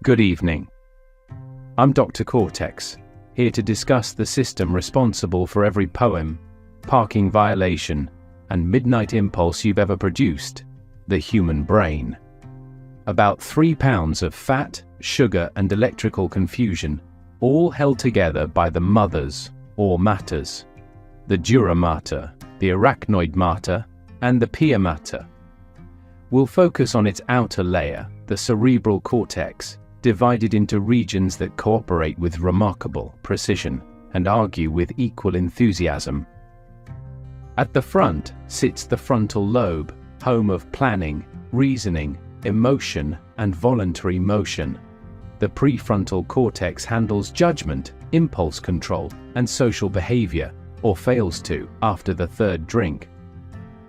Good evening. I'm Dr. Cortex, here to discuss the system responsible for every poem, parking violation, and midnight impulse you've ever produced, the human brain. About 3 pounds of fat, sugar, and electrical confusion, all held together by the mothers, or matters. The dura mater, the arachnoid mater, and the pia mater. We'll focus on its outer layer, the cerebral cortex, divided into regions that cooperate with remarkable precision and argue with equal enthusiasm. At the front sits the frontal lobe, home of planning, reasoning, emotion, and voluntary motion. The prefrontal cortex handles judgment, impulse control, and social behavior, or fails to, after the third drink.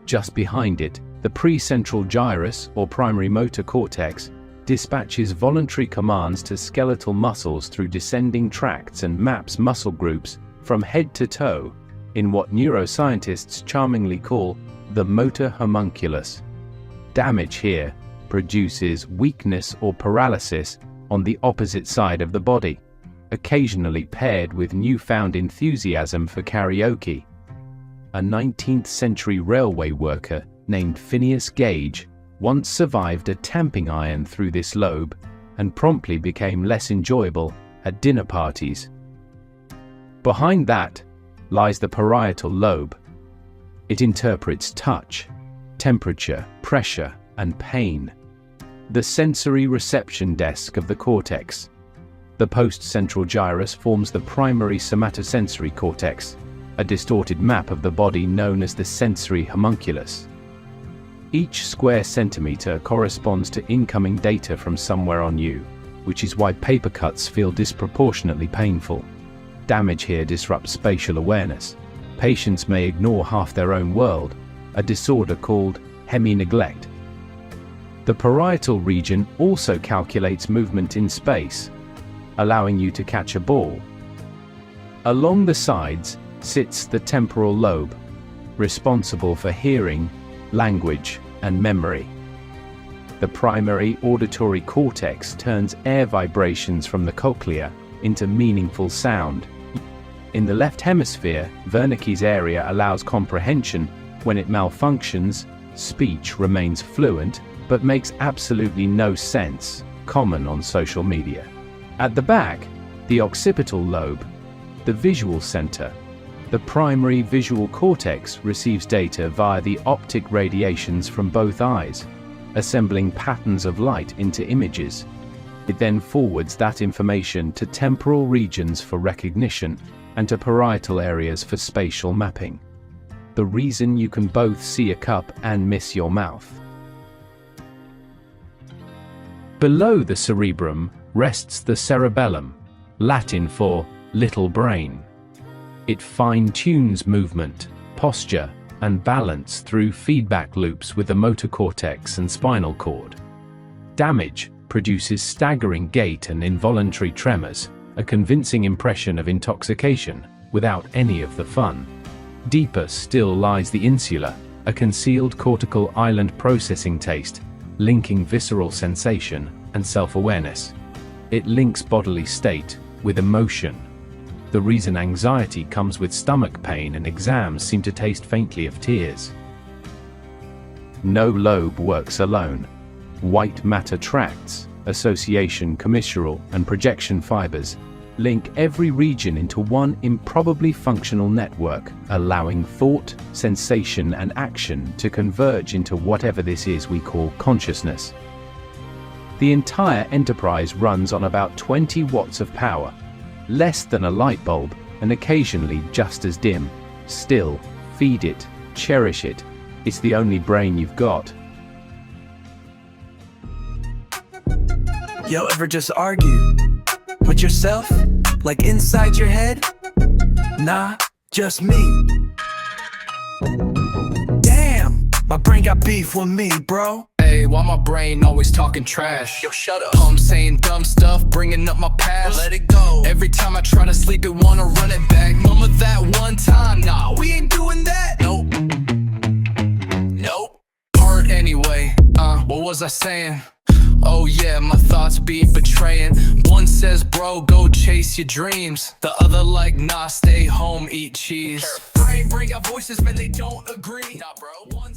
Just behind it, the precentral gyrus, or primary motor cortex, dispatches voluntary commands to skeletal muscles through descending tracts and maps muscle groups from head to toe in what neuroscientists charmingly call the motor homunculus. Damage here produces weakness or paralysis on the opposite side of the body, occasionally paired with newfound enthusiasm for karaoke. A 19th century railway worker named Phineas Gage once survived a tamping iron through this lobe and promptly became less enjoyable at dinner parties. Behind that lies the parietal lobe. It interprets touch, temperature, pressure, and pain. The sensory reception desk of the cortex. The postcentral gyrus forms the primary somatosensory cortex, a distorted map of the body known as the sensory homunculus. Each square centimeter corresponds to incoming data from somewhere on you, which is why paper cuts feel disproportionately painful. Damage here disrupts spatial awareness. Patients may ignore half their own world, a disorder called hemi-neglect. The parietal region also calculates movement in space, allowing you to catch a ball. Along the sides sits the temporal lobe, responsible for hearing, language, and memory. The primary auditory cortex turns air vibrations from the cochlea into meaningful sound. In the left hemisphere, Wernicke's area allows comprehension. When it malfunctions, speech remains fluent, but makes absolutely no sense, common on social media. At the back, the occipital lobe, the visual center. The primary visual cortex receives data via the optic radiations from both eyes, assembling patterns of light into images. It then forwards that information to temporal regions for recognition and to parietal areas for spatial mapping. The reason you can both see a cup and miss your mouth. Below the cerebrum rests the cerebellum, Latin for little brain. It fine-tunes movement, posture, and balance through feedback loops with the motor cortex and spinal cord. Damage produces staggering gait and involuntary tremors, a convincing impression of intoxication, without any of the fun. Deeper still lies the insula, a concealed cortical island processing taste, linking visceral sensation and self-awareness. It links bodily state with emotion. The reason anxiety comes with stomach pain and exams seem to taste faintly of tears. No lobe works alone. White matter tracts, association, commissural, and projection fibers link every region into one improbably functional network, allowing thought, sensation, and action to converge into whatever this is we call consciousness. The entire enterprise runs on about 20 watts of power, less than a light bulb, and occasionally just as dim. Still, feed it, cherish it. It's the only brain you've got. Yo, ever just argue with yourself? Like inside your head? Nah, just me. Damn, my brain got beef with me, bro. Hey, why my brain always talking trash? Yo, shut up. I'm saying dumb stuff, bringing up my past. Let it go. Every time I try to sleep, it wanna run it back. Mama, that one time, nah, we ain't doing that. Nope. Nope. Part anyway, what was I saying? Oh yeah, my thoughts be betraying. One says, bro, go chase your dreams. The other like, nah, stay home, eat cheese. I ain't bring out voices, man, they don't agree. Nah, bro. One